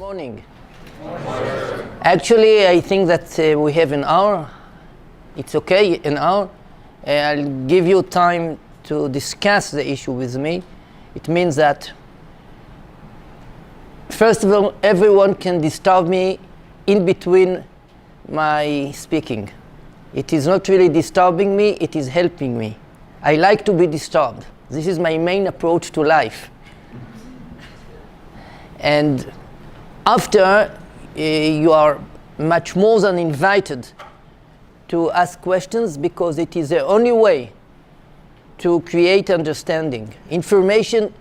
morning. Actually, I think that we have an hour. It's okay, an hour. I'll give you time to discuss the issue with me. It means that, first of all, everyone can disturb me in between my speaking. It is not really disturbing me, it is helping me. I like to be disturbed. This is my main approach to life. And after, you are much more than invited to ask questions, because it is the only way to create understanding. Information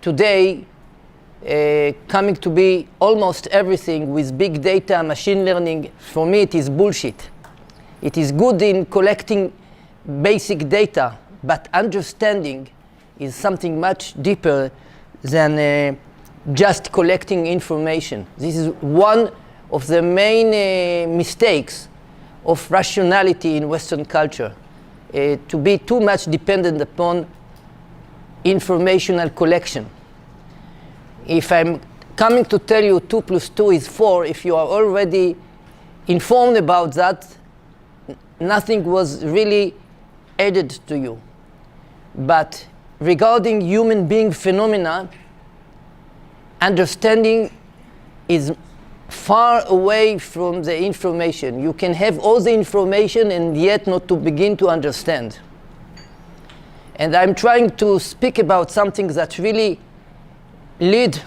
today coming to be almost everything with big data, machine learning. For me, it is bullshit. It is good in collecting basic data, but understanding is something much deeper than just collecting information. This is one of the main mistakes of rationality in Western culture, to be too much dependent upon informational collection. If I'm coming to tell you 2 + 2 is 4, if you are already informed about that, nothing was really added to you. But regarding human being phenomena, understanding is far away from the information. You can have all the information and yet not to begin to understand. And I'm trying to speak about something that really lead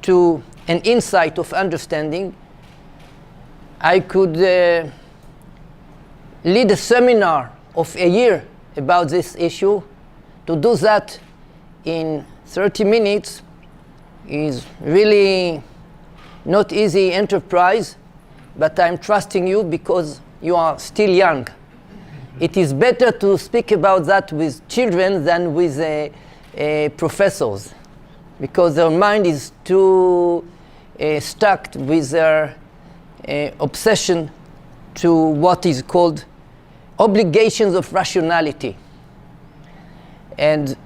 to an insight of understanding. I could lead a seminar of a year about this issue. To do that in 30 minutes is really not easy enterprise, but I'm trusting you because you are still young. It is better to speak about that with children than with professors, because their mind is too stuck with their obsession to what is called obligations of rationality. And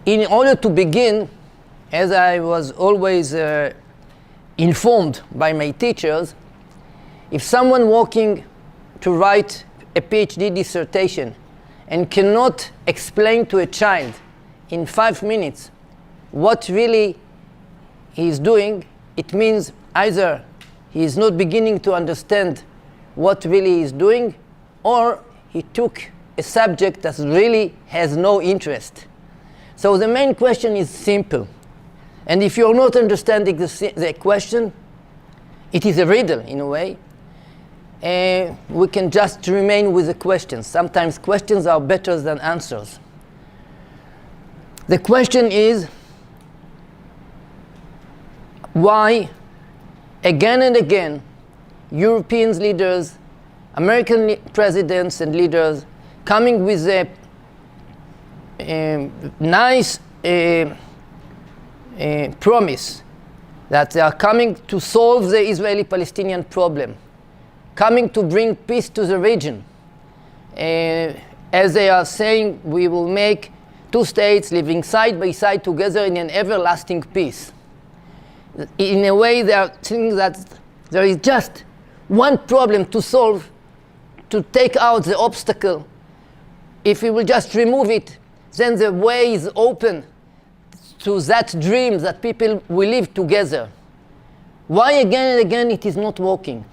in order to begin, as I was always informed by my teachers, if someone working to write a PhD dissertation and cannot explain to a child in 5 minutes what really he is doing, it means either he is not beginning to understand what really he is doing, or he took a subject that really has no interest. So the main question is simple. And if you're not understanding the question, it is a riddle in a way. We can just remain with the questions. Sometimes questions are better than answers. The question is, why again and again European leaders, American presidents and leaders coming with a nice promise that they are coming to solve the Israeli-Palestinian problem, coming to bring peace to the region. As they are saying, we will make 2 states living side by side together in an everlasting peace. In a way, they are saying that there is just one problem to solve, to take out the obstacle. If we will just remove it, then the way is open to that dream that people will live together. Why again and again it is not working?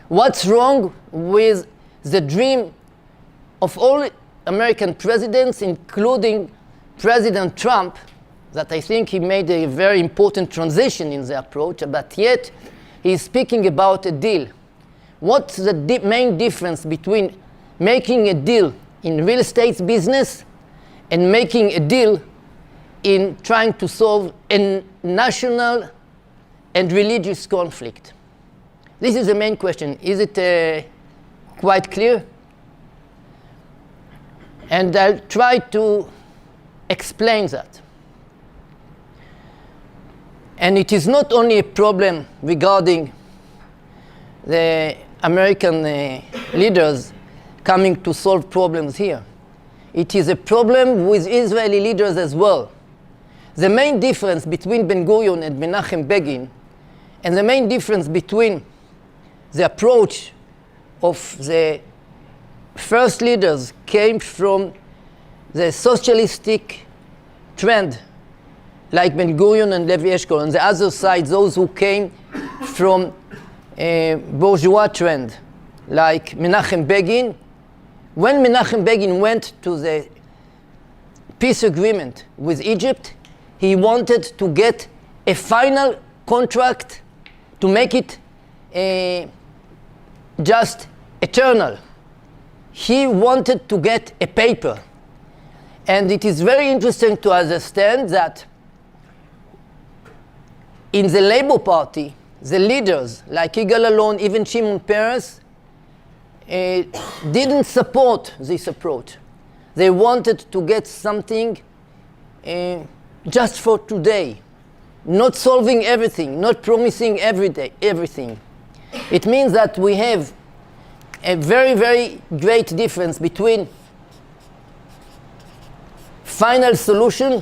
What's wrong with the dream of all American presidents, including President Trump, that I think he made a very important transition in the approach, but yet he's speaking about a deal. What's the main difference between making a deal in real estate business and making a deal in trying to solve a national and religious conflict? This is the main question. Is it quite clear? And I'll try to explain that. And it is not only a problem regarding the American leaders coming to solve problems here. It is a problem with Israeli leaders as well. The main difference between Ben Gurion and Menachem Begin, And the main difference between the approach of the first leaders came from the socialistic trend, like Ben-Gurion and Levi Eshkol. On the other side, those who came from a bourgeois trend, like Menachem Begin. When Menachem Begin went to the peace agreement with Egypt, he wanted to get a final contract to make it just eternal. He wanted to get a paper. And it is very interesting to understand that in the Labour Party, the leaders, like Yigal Allon, even Shimon Peres, didn't support this approach. They wanted to get something just for today, not solving everything, not promising everything. It means that we have a very, very great difference between final solution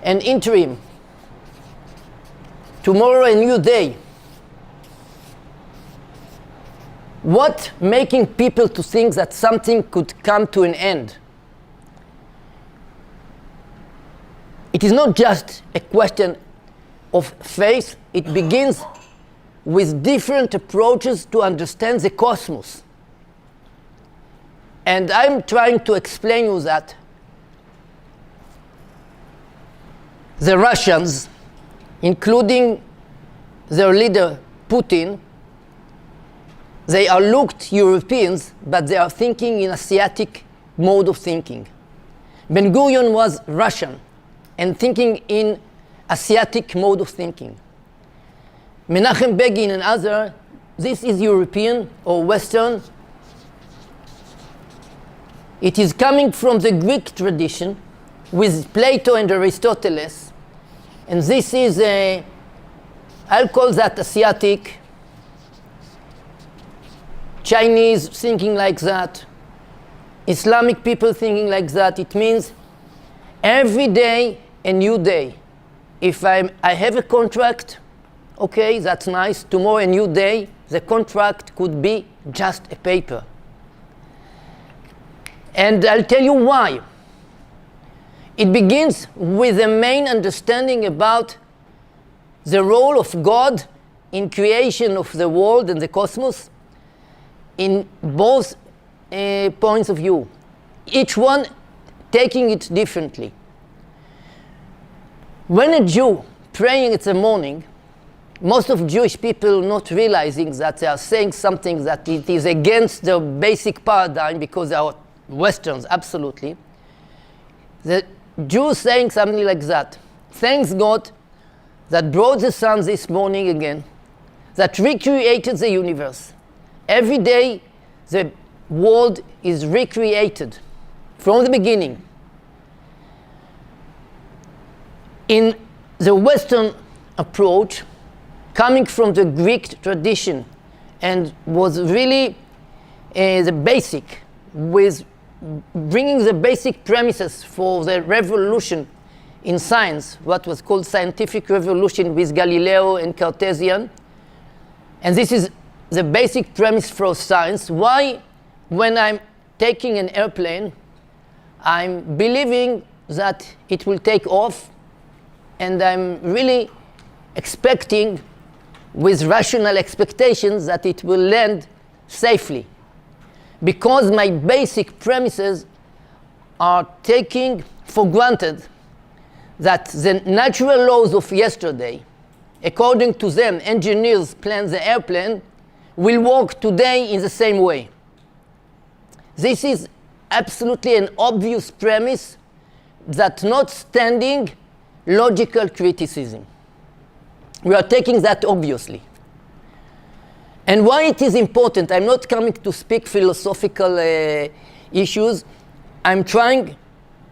and interim. Tomorrow a new day. What making people to think that something could come to an end? It is not just a question of faith. It begins with different approaches to understand the cosmos. And I'm trying to explain you that the Russians, including their leader Putin, they are looked Europeans, but they are thinking in Asiatic mode of thinking. Ben-Gurion was Russian and thinking in Asiatic mode of thinking. Menachem Begin and others, this is European or Western. It is coming from the Greek tradition with Plato and Aristotle. And this is, I'll call that Asiatic, Chinese thinking like that, Islamic people thinking like that. It means every day a new day. If I have a contract, okay, that's nice. Tomorrow a new day, the contract could be just a paper. And I'll tell you why. It begins with a main understanding about the role of God in creation of the world and the cosmos in both points of view, each one taking it differently. When a Jew praying in the morning, most of Jewish people not realizing that they are saying something that it is against their basic paradigm because they are Westerns, absolutely. The Jews saying something like that. Thanks God that brought the sun this morning again, that recreated the universe. Every day the world is recreated from the beginning. In the Western approach, coming from the Greek tradition, and was really the basic, with bringing the basic premises for the revolution in science, what was called scientific revolution with Galileo and Cartesian. And this is the basic premise for science. Why, when I'm taking an airplane, I'm believing that it will take off, and I'm really expecting, with rational expectations, that it will land safely. Because my basic premises are taking for granted that the natural laws of yesterday, according to them, engineers planned the airplane, will work today in the same way. This is absolutely an obvious premise that not standing logical criticism. We are taking that obviously. And why it is important, I'm not coming to speak philosophical issues, I'm trying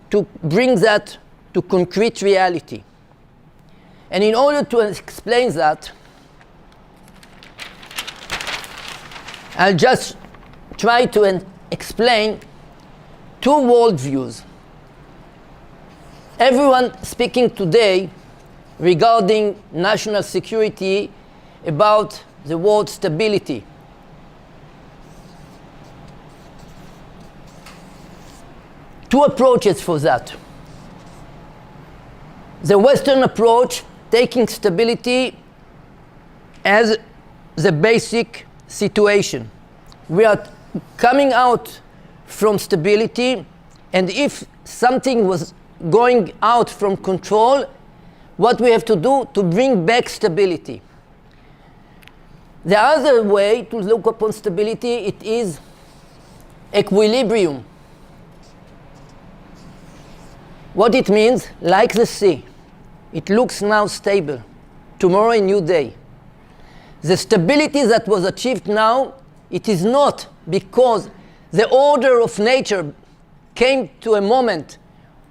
to bring that to concrete reality. And in order to explain that, I'll just try to explain two worldviews. Everyone speaking today regarding national security about the word stability. Two approaches for that. The Western approach, taking stability as the basic situation. We are coming out from stability, and if something was going out from control, what we have to do to bring back stability. The other way to look upon stability, it is equilibrium. What it means, like the sea, it looks now stable. Tomorrow a new day. The stability that was achieved now, it is not because the order of nature came to a moment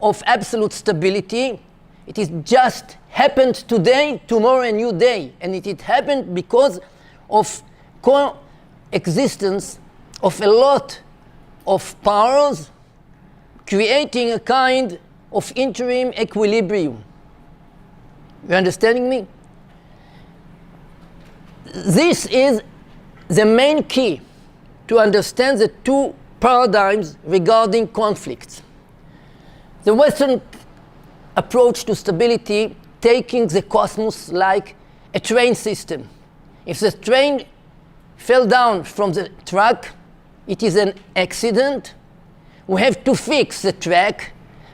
of absolute stability. It is just happened today, tomorrow a new day. And it happened because of coexistence of a lot of powers creating a kind of interim equilibrium. You understanding me? This is the main key to understand the two paradigms regarding conflicts. The Western approach to stability, taking the cosmos like a train system. If the train fell down from the track, it is an accident. We have to fix the track,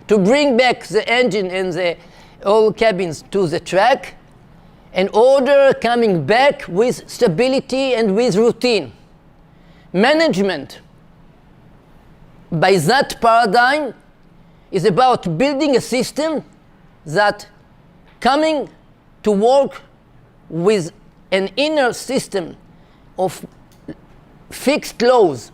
to bring back the engine and the all cabins to the track, and order coming back with stability and with routine. Management, by that paradigm, is about building a system that coming to work with an inner system of fixed laws.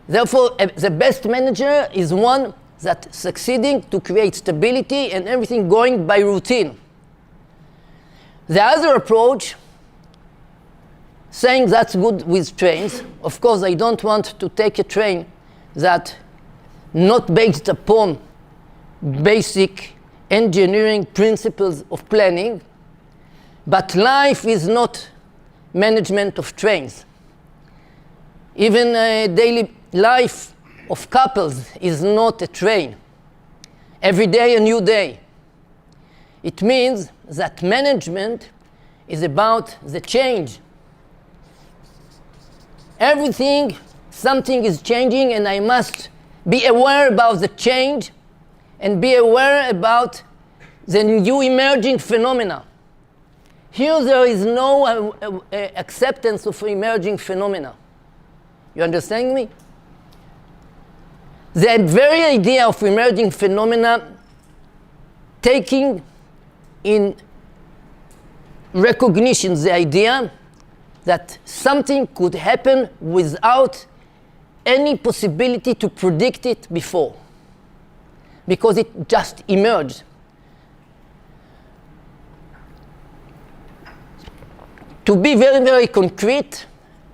Therefore, the best manager is one that succeeding to create stability and everything going by routine. The other approach, saying that's good with trains. Of course, I don't want to take a train that not based upon basic engineering principles of planning, but life is not management of trains. Even daily life of couples is not a train. Every day a new day. It means that management is about the change. Something is changing, and I must be aware about the change and be aware about the new emerging phenomena. Here there is no acceptance of emerging phenomena. You understand me? The very idea of emerging phenomena taking in recognition the idea that something could happen without any possibility to predict it before, because it just emerged. To be very, very concrete,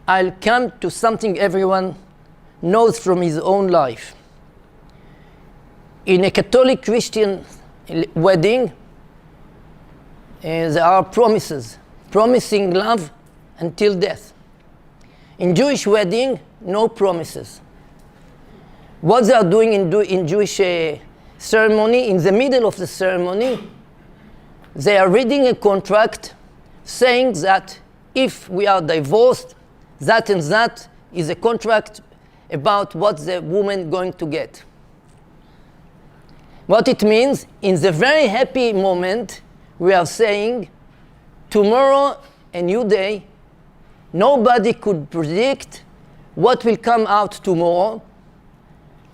I'll come to something everyone knows from his own life. In a Catholic Christian wedding, there are promises, promising love until death. In Jewish wedding, no promises. What they are doing in Jewish ceremony, in the middle of the ceremony, they are reading a contract saying that if we are divorced, that and that is a contract about what the woman going to get. What it means, in the very happy moment, we are saying, tomorrow, a new day, nobody could predict what will come out tomorrow.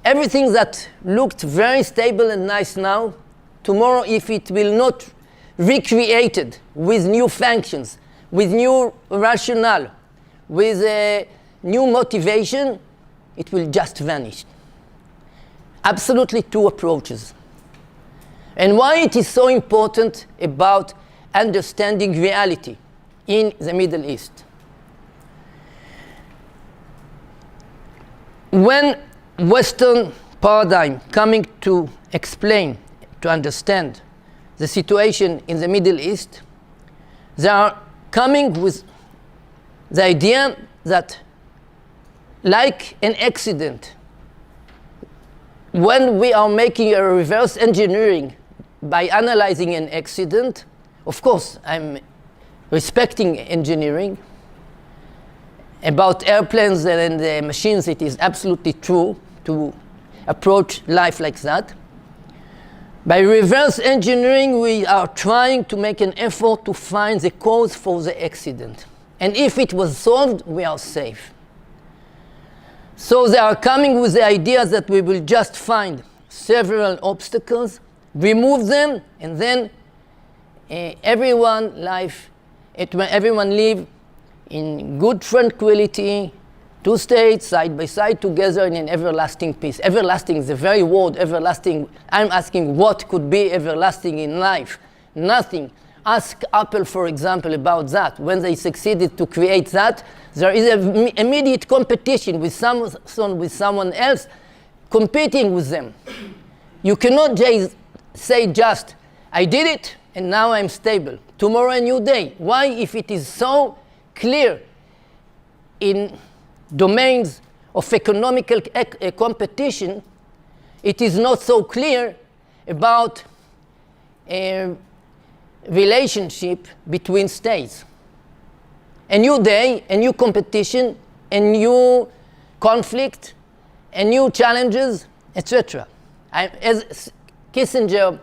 Everything that looked very stable and nice now, tomorrow, if it will not recreated with new functions, with new rationale, with a new motivation, it will just vanish. Absolutely two approaches. And why it is so important about understanding reality in the Middle East. When Western paradigm coming to explain, to understand the situation in the Middle East, they are coming with the idea that, like an accident, when we are making a reverse engineering by analyzing an accident, of course, I'm respecting engineering. About airplanes and machines, it is absolutely true to approach life like that. By reverse engineering, we are trying to make an effort to find the cause for the accident. And if it was solved, we are safe. So they are coming with the idea that we will just find several obstacles, remove them, and then everyone live in good tranquility, two states side by side together in an everlasting peace. Everlasting is the very word, everlasting. I'm asking what could be everlasting in life? Nothing. Ask Apple, for example, about that. When they succeeded to create that, there is an immediate competition with someone else competing with them. You cannot say just, I did it and now I'm stable. Tomorrow a new day. Why, if it is so clear in domains of economical competition, it is not so clear about a relationship between states. A new day, a new competition, a new conflict, a new challenges, etc. As Kissinger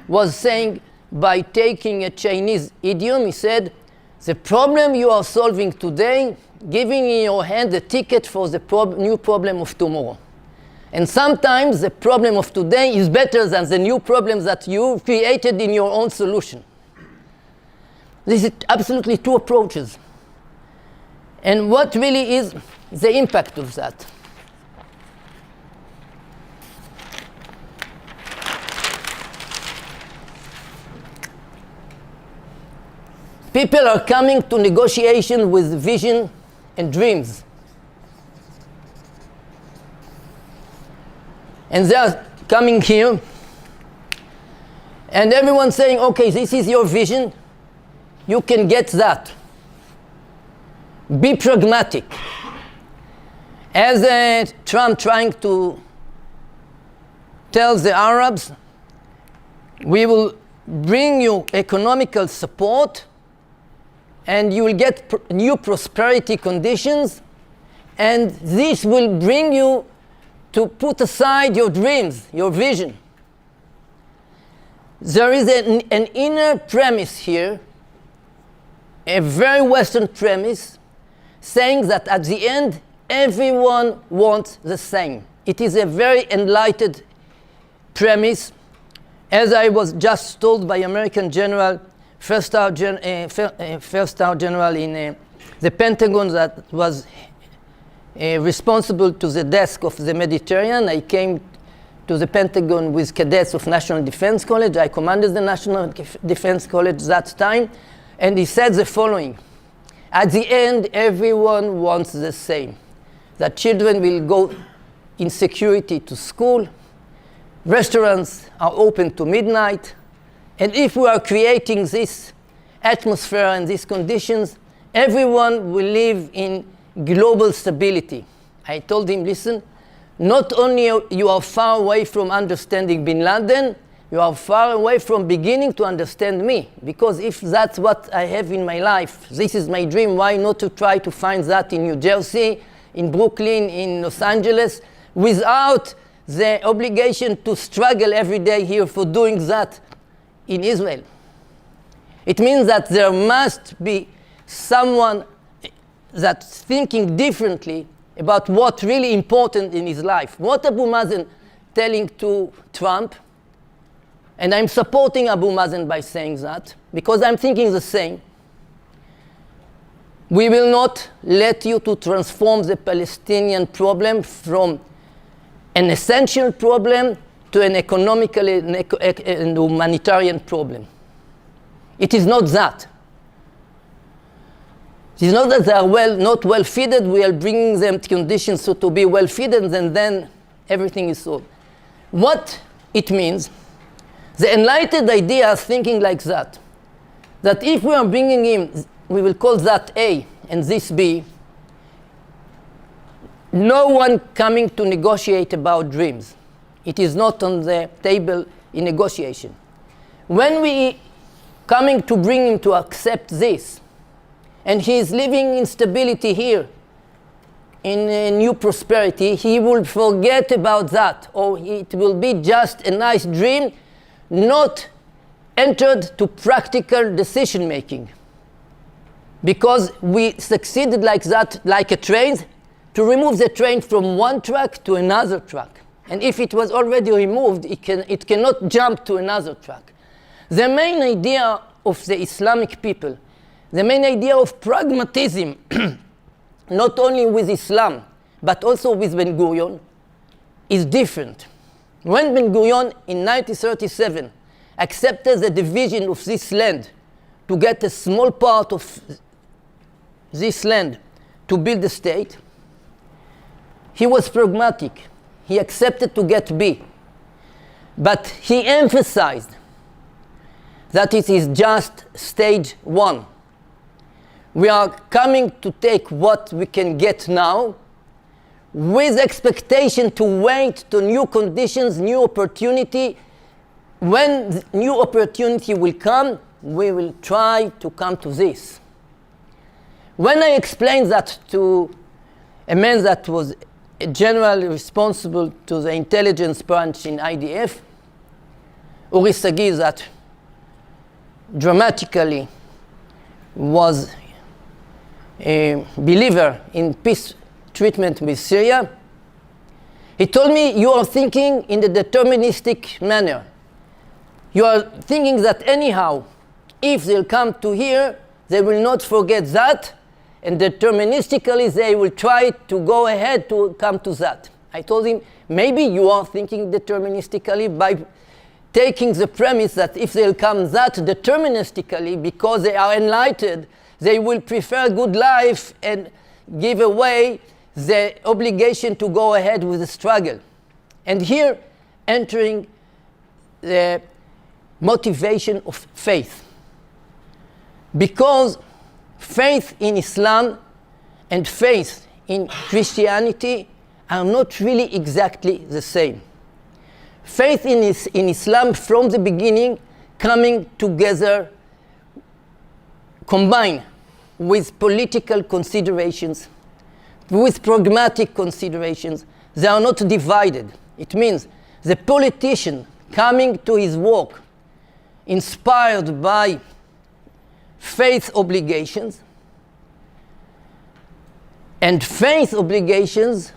was saying, by taking a Chinese idiom, he said, the problem you are solving today, giving in your hand the ticket for the new problem of tomorrow. And sometimes the problem of today is better than the new problems that you created in your own solution. This is absolutely two approaches. And what really is the impact of that? People are coming to negotiation with vision and dreams. And they are coming here, and everyone's saying, okay, this is your vision, you can get that. Be pragmatic. As Trump trying to tell the Arabs, we will bring you economical support, and you will get new prosperity conditions, and this will bring you to put aside your dreams, your vision. There is an inner premise here, a very Western premise, saying that at the end, everyone wants the same. It is a very enlightened premise. As I was just told by American general, first-star general in the Pentagon that was responsible to the desk of the Mediterranean. I came to the Pentagon with cadets of National Defense College. I commanded the National Defense College that time. And he said the following: at the end, everyone wants the same. That children will go in security to school. Restaurants are open to midnight. And if we are creating this atmosphere and these conditions, everyone will live in global stability. I told him, listen, not only you are far away from understanding bin Laden, you are far away from beginning to understand me. Because if that's what I have in my life, this is my dream, why not to try to find that in New Jersey, in Brooklyn, in Los Angeles, without the obligation to struggle every day here for doing that in Israel? It means that there must be someone that's thinking differently about what's really important in his life. What Abu Mazen telling to Trump, and I'm supporting Abu Mazen by saying that, because I'm thinking the same. We will not let you to transform the Palestinian problem from an essential problem to an economical and humanitarian problem. It is not that. It is not that they are not well fitted. We are bringing them conditions to be well fitted, and then everything is solved. What it means, The enlightened idea is thinking like that. That if we are bringing in, we will call that A and this B, no one coming to negotiate about dreams. It is not on the table in negotiation. When we coming to bring him to accept this, and he is living in stability here, in a new prosperity, he will forget about that, or it will be just a nice dream, not entered to practical decision making. Because we succeeded like that, like a train, to remove the train from one track to another track. And if it was already removed, it cannot jump to another track. The main idea of the Islamic people, the main idea of pragmatism, not only with Islam, but also with Ben-Gurion, is different. When Ben-Gurion in 1937 accepted the division of this land to get a small part of this land to build a state, he was pragmatic. He accepted to get B. But he emphasized that it is just stage one. We are coming to take what we can get now with expectation to wait to new conditions, new opportunity. When new opportunity will come, we will try to come to this. When I explained that to a man that was a general responsible to the intelligence branch in IDF, Uri Sagi, that dramatically was a believer in peace treatment with Syria, he told me, you are thinking in the deterministic manner. You are thinking that anyhow, if they'll come to here, they will not forget that, and deterministically they will try to go ahead to come to that. I told him, maybe you are thinking deterministically by taking the premise that if they'll come that deterministically because they are enlightened, they will prefer good life and give away the obligation to go ahead with the struggle. And here, entering the motivation of faith. Because faith in Islam and faith in Christianity are not really exactly the same. Faith in Islam from the beginning coming together, combined with political considerations, with pragmatic considerations. They are not divided. It means the politician coming to his work inspired by faith obligations, and faith obligations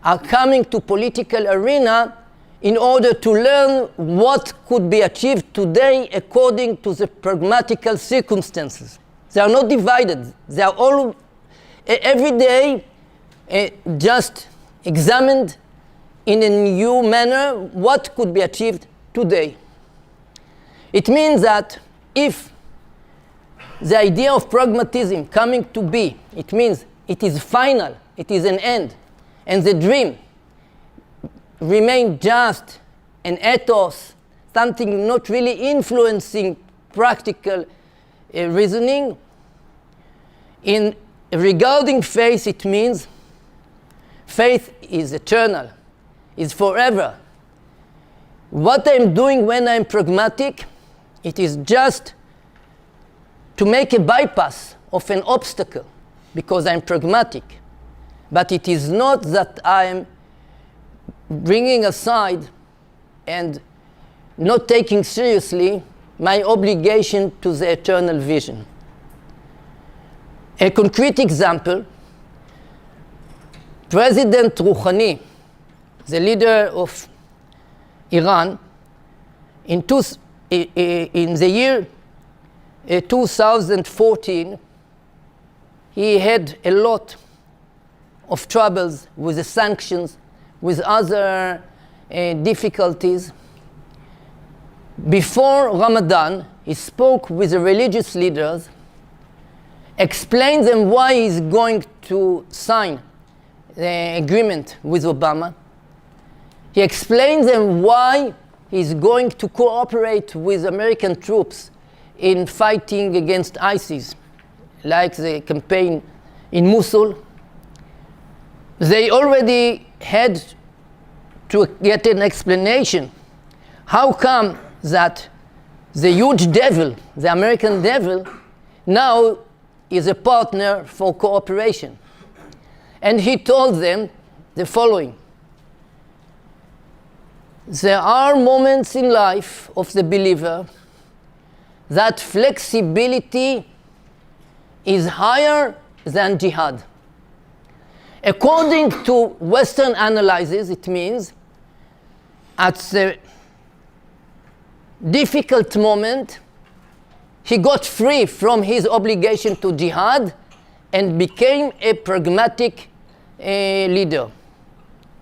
are coming to political arena in order to learn what could be achieved today according to the pragmatical circumstances. They are not divided. They are all every day just examined in a new manner what could be achieved today. It means that if the idea of pragmatism coming to be, it means it is final, it is an end, and the dream remain just an ethos, something not really influencing practical reasoning. In regarding faith, it means faith is eternal, is forever. What I'm doing when I'm pragmatic, it is just to make a bypass of an obstacle because I'm pragmatic. But it is not that I'm bringing aside and not taking seriously my obligation to the eternal vision. A concrete example, President Rouhani, the leader of Iran, in the year 2014, he had a lot of troubles with the sanctions, with other difficulties. Before Ramadan, he spoke with the religious leaders, explained them why he's going to sign the agreement with Obama. He explained them why he's going to cooperate with American troops in fighting against ISIS, like the campaign in Mosul. They already had to get an explanation. How come that the huge devil, the American devil, now is a partner for cooperation? And he told them the following: there are moments in life of the believer that flexibility is higher than jihad. According to Western analysis, it means at the difficult moment, he got free from his obligation to jihad and became a pragmatic leader,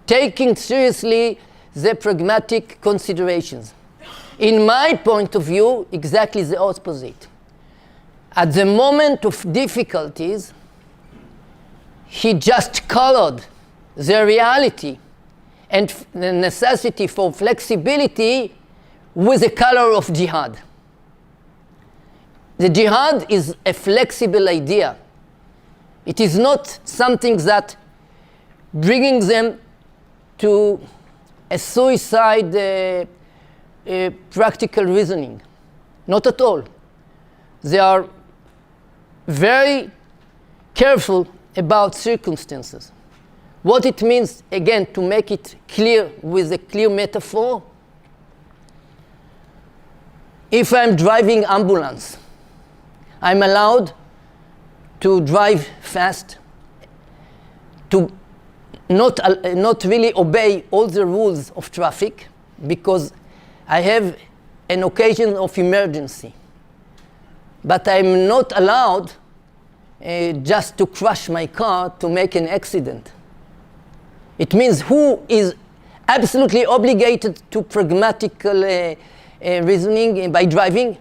taking seriously the pragmatic considerations. In my point of view, exactly the opposite. At the moment of difficulties, he just colored the reality and the necessity for flexibility with the color of jihad. The jihad is a flexible idea. It is not something that bringing them to a suicide practical reasoning. Not at all. They are very careful about circumstances. What it means, again, to make it clear with a clear metaphor, if I'm driving ambulance, I'm allowed to drive fast, to not really obey all the rules of traffic, because I have an occasion of emergency. But I'm not allowed just to crash my car to make an accident. It means who is absolutely obligated to pragmatical reasoning by driving?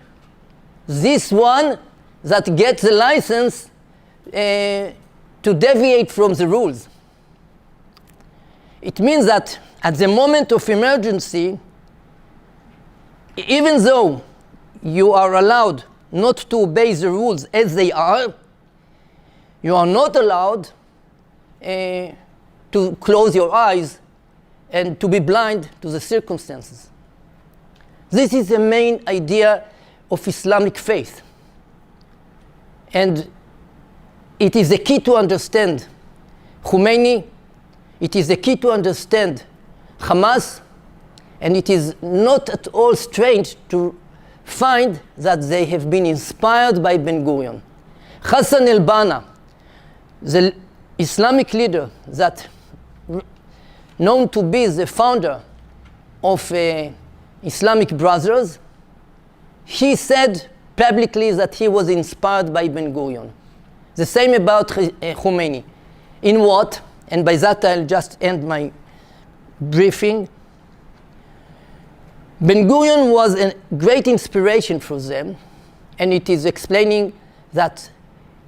This one that gets the license to deviate from the rules. It means that at the moment of emergency, even though you are allowed not to obey the rules as they are, you are not allowed to close your eyes and to be blind to the circumstances. This is the main idea of Islamic faith. And it is the key to understand Khomeini, it is the key to understand Hamas, and it is not at all strange to find that they have been inspired by Ben Gurion. Hassan el-Banna, the Islamic leader that known to be the founder of Islamic Brothers, he said publicly that he was inspired by Ben Gurion. The same about Khomeini. In what? And by that I'll just end my briefing. Ben Gurion was a great inspiration for them, and it is explaining that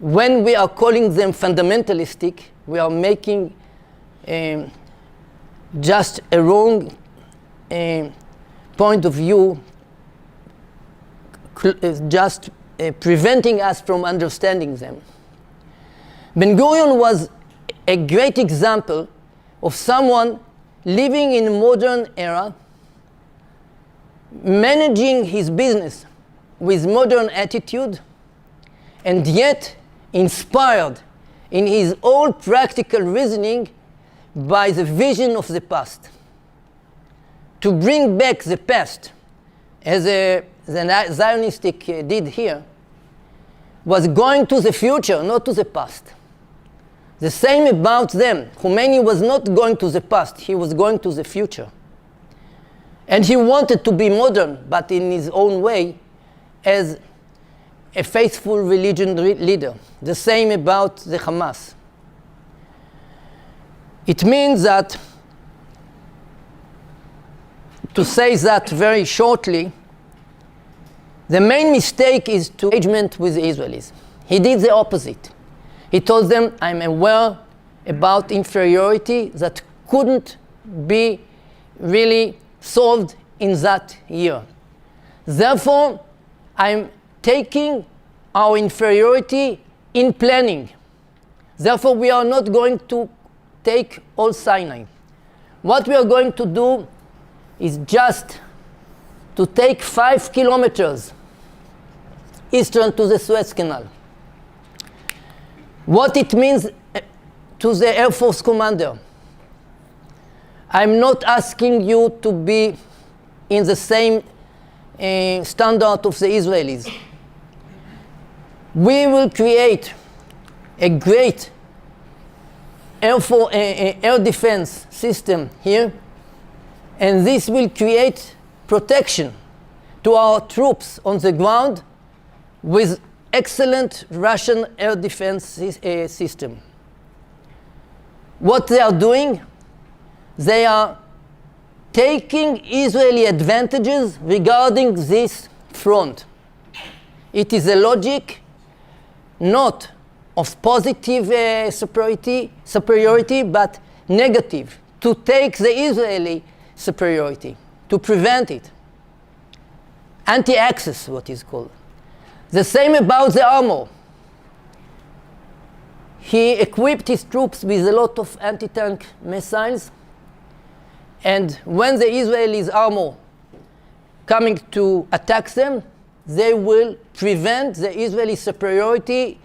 when we are calling them fundamentalistic, we are making just a wrong point of view, just preventing us from understanding them. Ben Gurion was a great example of someone living in a modern era, managing his business with modern attitude, and yet inspired in his own practical reasoning by the vision of the past. To bring back the past, as the Zionistic did here, was going to the future, not to the past. The same about them. Khomeini was not going to the past, he was going to the future. And he wanted to be modern, but in his own way, as a faithful religion leader. The same about the Hamas. It means that, to say that very shortly, the main mistake is to engagement with the Israelis. He did the opposite. He told them, I'm aware about inferiority that couldn't be really solved in that year. Therefore, I'm taking our inferiority in planning. Therefore, we are not going to take all Sinai. What we are going to do is just to take 5 kilometers eastern to the Suez Canal. What it means to the Air Force commander. I'm not asking you to be in the same standard of the Israelis. We will create a great air defense system here, and this will create protection to our troops on the ground with excellent Russian air defense system. What they are doing, they are taking Israeli advantages regarding this front. It is a logic not of positive superiority, but negative, to take the Israeli superiority, to prevent it. Anti-access, what is called. The same about the armor. He equipped his troops with a lot of anti-tank missiles, and when the Israelis' armor coming to attack them, they will prevent the Israeli superiority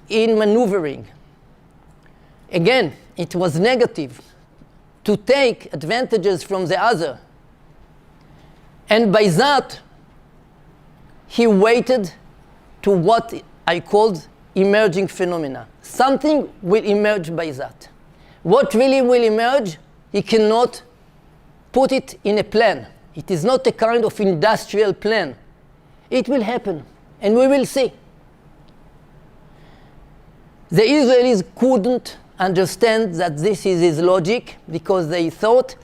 in maneuvering. Again, it was negative to take advantages from the other. And by that, he waited to what I called emerging phenomena. Something will emerge by that. What really will emerge, he cannot put it in a plan. It is not a kind of industrial plan. It will happen, and we will see. The Israelis couldn't understand that this is his logic, because they thought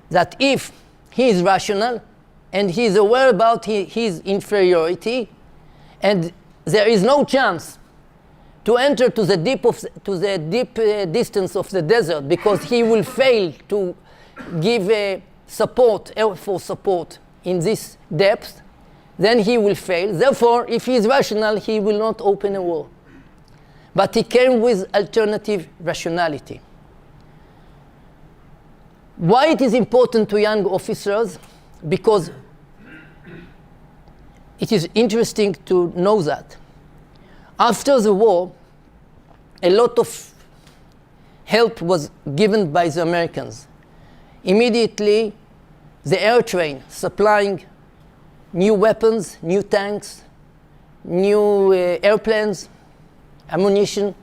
that if he is rational and he is aware about his inferiority, and there is no chance to enter to the deep distance of the desert, because he will fail to give support, Air Force support in this depth, then he will fail. Therefore, if he is rational, he will not open a war. But he came with alternative rationality. Why it is important to young officers? Because it is interesting to know that after the war, a lot of help was given by the Americans. Immediately, the air train supplying new weapons, new tanks, new airplanes, ammunition.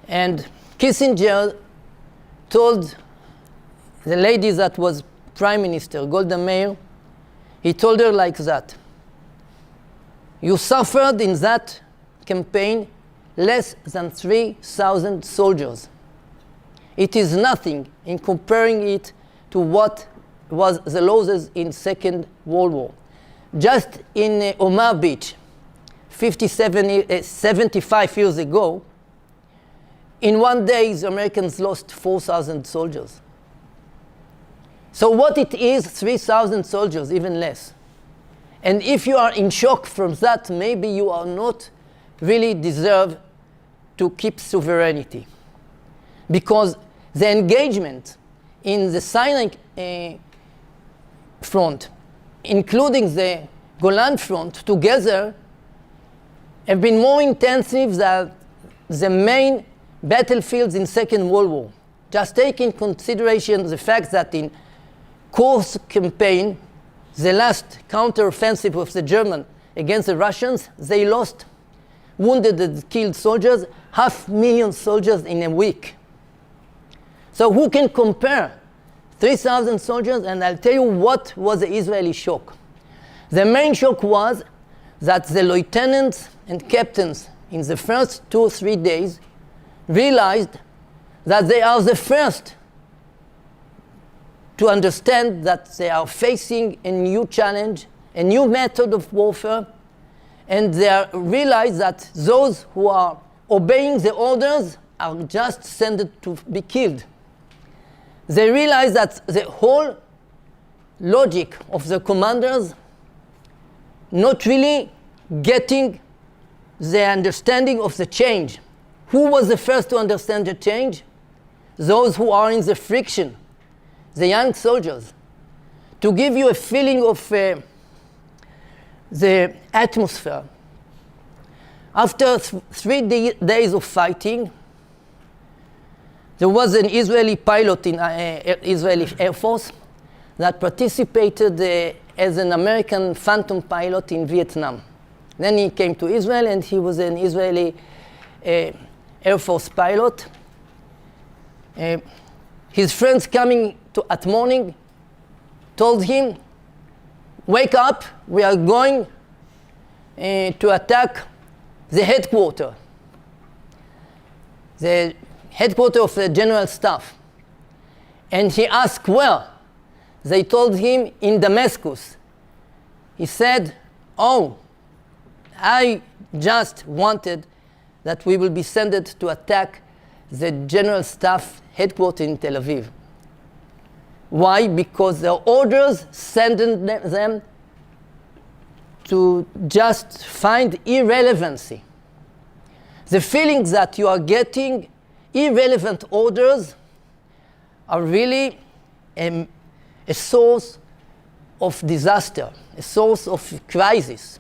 And Kissinger told the lady that was Prime Minister, Golda Meir, he told her like that: you suffered in that campaign less than 3,000 soldiers. It is nothing in comparing it to what was the losses in Second World War. Just in Omar Beach, 75 years ago, in one day the Americans lost 4,000 soldiers. So what it is, 3,000 soldiers, even less. And if you are in shock from that, maybe you are not really deserve to keep sovereignty. Because the engagement in the Sinai front, including the Golan front, together have been more intensive than the main battlefields in Second World War. Just take in consideration the fact that in Kursk campaign, the last counter-offensive of the Germans against the Russians, they lost wounded and killed soldiers, 500,000 soldiers in a week. So who can compare 3,000 soldiers? And I'll tell you what was the Israeli shock. The main shock was that the lieutenants and captains in the first 2 or 3 days realized that they are the first to understand that they are facing a new challenge, a new method of warfare, and they realize that those who are obeying the orders are just sent to be killed. They realize that the whole logic of the commanders, not really getting the understanding of the change. Who was the first to understand the change? Those who are in the friction, the young soldiers. To give you a feeling of the atmosphere, after 3 days of fighting, there was an Israeli pilot in Israeli Air Force that participated as an American Phantom pilot in Vietnam. Then he came to Israel, and he was an Israeli Air Force pilot. His friends coming at morning told him, "Wake up, we are going to attack the headquarters of the general staff." And he asked where. They told him in Damascus. He said, "Oh, I just wanted that we will be sent to attack the general staff headquarters in Tel Aviv." Why? Because the orders sent them to just find irrelevancy. The feeling that you are getting irrelevant orders are really a source of disaster, a source of crisis.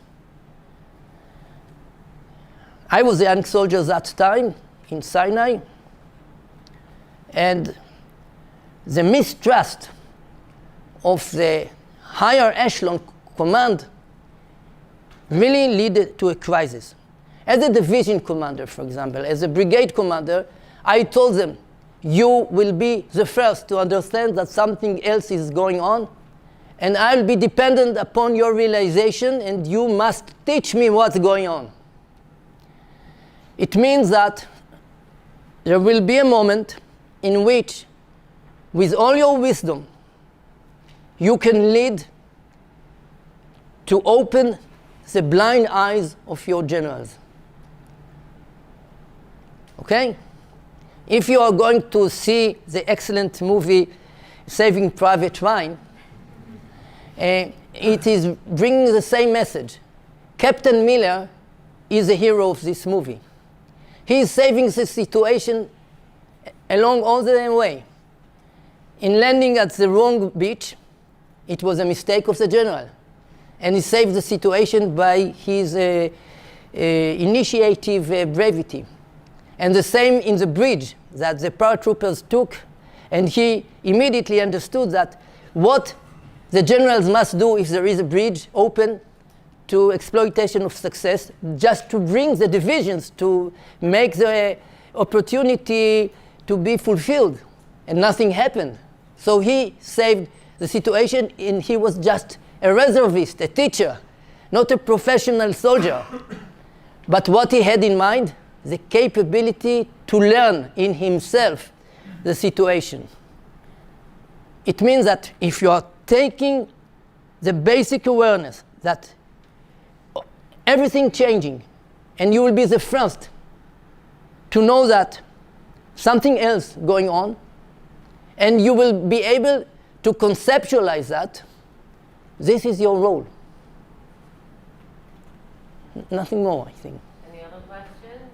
I was a young soldier at that time in Sinai, and the mistrust of the higher echelon command really led to a crisis. As a division commander, for example, as a brigade commander, I told them, "You will be the first to understand that something else is going on, and I'll be dependent upon your realization, and you must teach me what's going on." It means that there will be a moment in which, with all your wisdom, you can lead to open the blind eyes of your generals. Okay? If you are going to see the excellent movie Saving Private Ryan, it is bringing the same message. Captain Miller is the hero of this movie. He is saving the situation along all the way. In landing at the wrong beach, it was a mistake of the general. And he saved the situation by his initiative brevity. And the same in the bridge that the paratroopers took, and he immediately understood that what the generals must do if there is a bridge open to exploitation of success, just to bring the divisions to make the opportunity to be fulfilled, and nothing happened. So he saved the situation, and he was just a reservist, a teacher, not a professional soldier. But what he had in mind, the capability to learn in himself the situation. It means that if you are taking the basic awareness that everything changing, and you will be the first to know that something else going on, and you will be able to conceptualize that, this is your role. Nothing more, I think. Any other questions?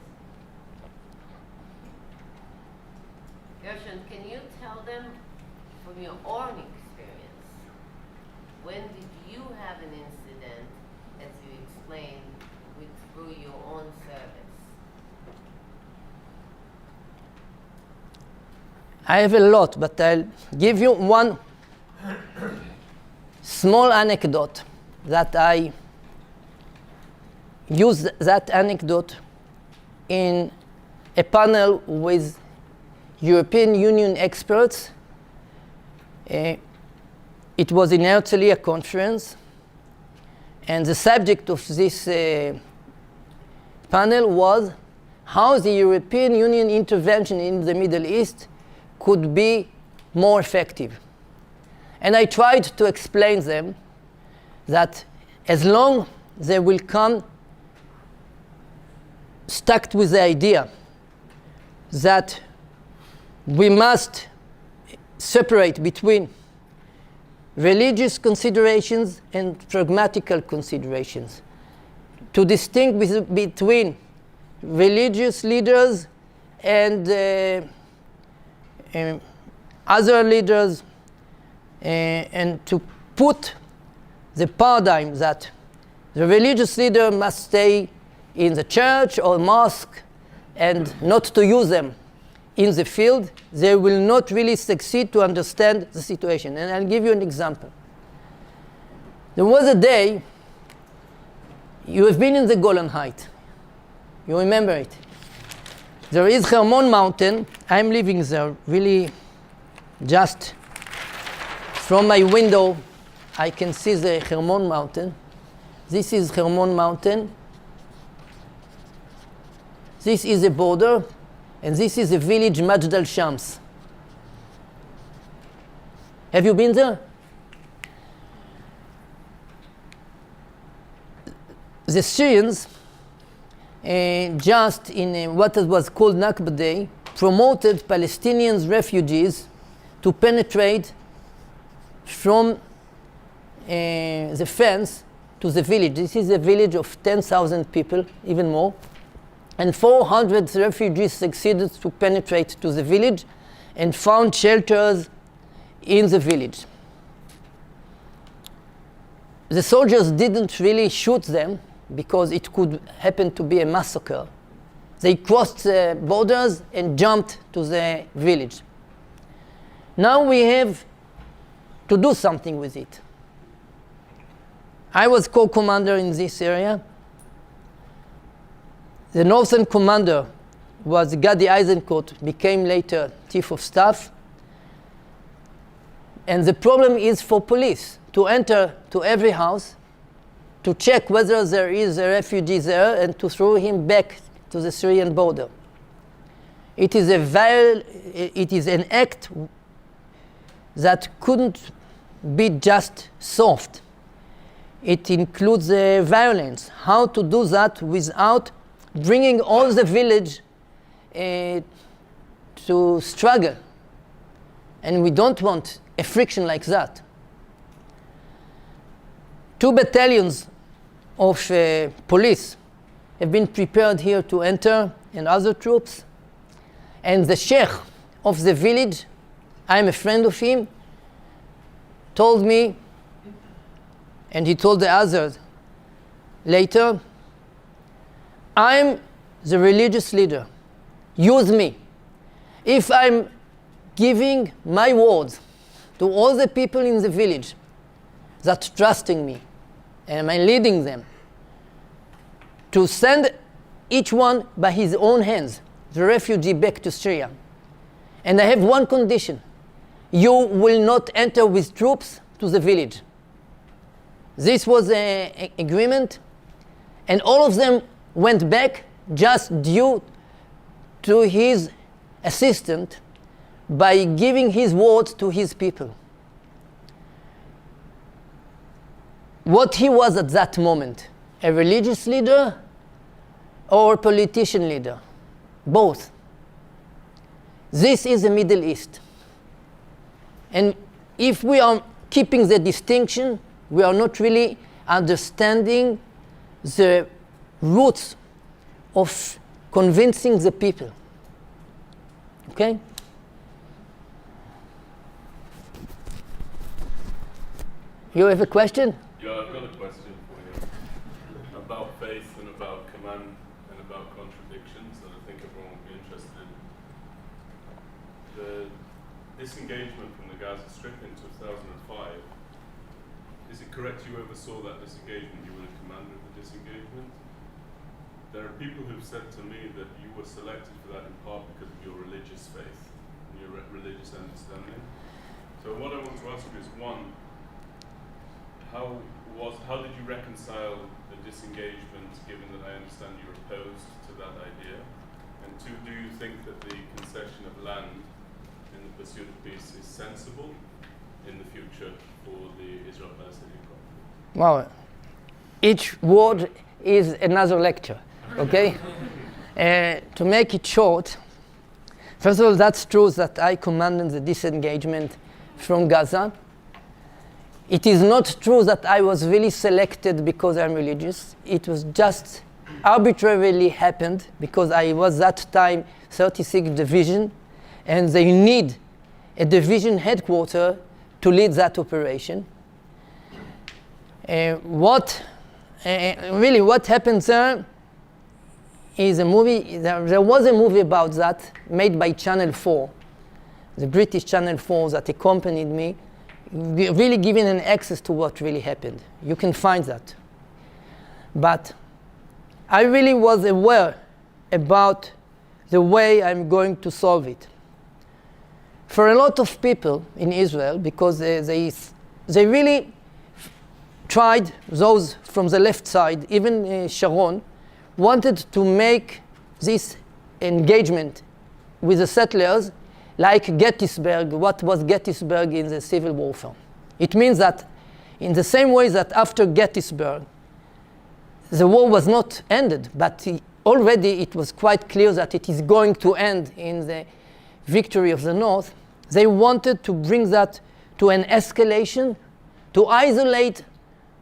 Gershon, can you tell them from your own experience, when did you have an incident, as you explained, through your own service? I have a lot, but I'll give you one small anecdote that I used that anecdote in a panel with European Union experts. It was in Herzliya conference, and the subject of this panel was how the European Union intervention in the Middle East could be more effective. And I tried to explain them that as long as they will come stuck with the idea that we must separate between religious considerations and pragmatical considerations, to distinguish between religious leaders and other leaders, and to put the paradigm that the religious leader must stay in the church or mosque and not to use them in the field. They will not really succeed to understand the situation. And I'll give you an example. There was a day, you have been in the Golan Heights. You remember it. There is Hermon Mountain. I'm living there, really just from my window, I can see the Hermon Mountain. This is Hermon Mountain. This is the border, and this is the village Majd al-Shams. Have you been there? The Syrians, just in what was called Nakba Day, promoted Palestinian refugees to penetrate from the fence to the village. This is a village of 10,000 people, even more. And 400 refugees succeeded to penetrate to the village and found shelters in the village. The soldiers didn't really shoot them because it could happen to be a massacre. They crossed the borders and jumped to the village. Now we have to do something with it. I was co-commander in this area. The northern commander was Gadi Eisenkot, became later chief of staff. And the problem is for police to enter to every house, to check whether there is a refugee there, and to throw him back to the Syrian border. It is an act that couldn't be just solved. It includes violence. How to do that without bringing all the village to struggle. And we don't want a friction like that. 2 battalions of police have been prepared here to enter, and other troops. And the sheikh of the village, I'm a friend of him, told me, and he told the others later, I'm the religious leader. Use me. If I'm giving my words to all the people in the village that trusting me, and I'm leading them to send each one by his own hands, the refugee back to Syria. And I have one condition. You will not enter with troops to the village. This was an agreement, and all of them went back just due to his assistant by giving his word to his people. What he was at that moment, a religious leader or a politician leader? Both. This is the Middle East. And if we are keeping the distinction, we are not really understanding the roots of convincing the people. Okay? You have a question? Yeah, I've got a question for you about faith and about command and about contradictions that I think everyone will be interested in. The disengagement from the Gaza Strip in 2005, is it correct you oversaw that disengagement? You were the commander of the disengagement? There are people who've said to me that you were selected for that in part because of your religious faith and your religious understanding. So what I want to ask you is, one, how did you reconcile the disengagement, given that I understand you're opposed to that idea? And 2, do you think that the concession of land in the pursuit of peace is sensible in the future for the Israel-Palestinian conflict? Well, each word is another lecture, okay? To make it short, first of all, that's true that I commanded the disengagement from Gaza. It is not true that I was really selected because I'm religious. It was just arbitrarily happened because I was that time 36th Division, and they need a division headquarter to lead that operation. What happens there is a movie. There was a movie about that made by Channel 4, the British Channel 4 that accompanied me, really giving an access to what really happened. You can find that. But I really was aware about the way I'm going to solve it. For a lot of people in Israel, because they really tried, those from the left side, even Sharon, wanted to make this engagement with the settlers like Gettysburg, what was Gettysburg in the Civil Warfare. It means that in the same way that after Gettysburg, the war was not ended, but already it was quite clear that it is going to end in the victory of the North. They wanted to bring that to an escalation, to isolate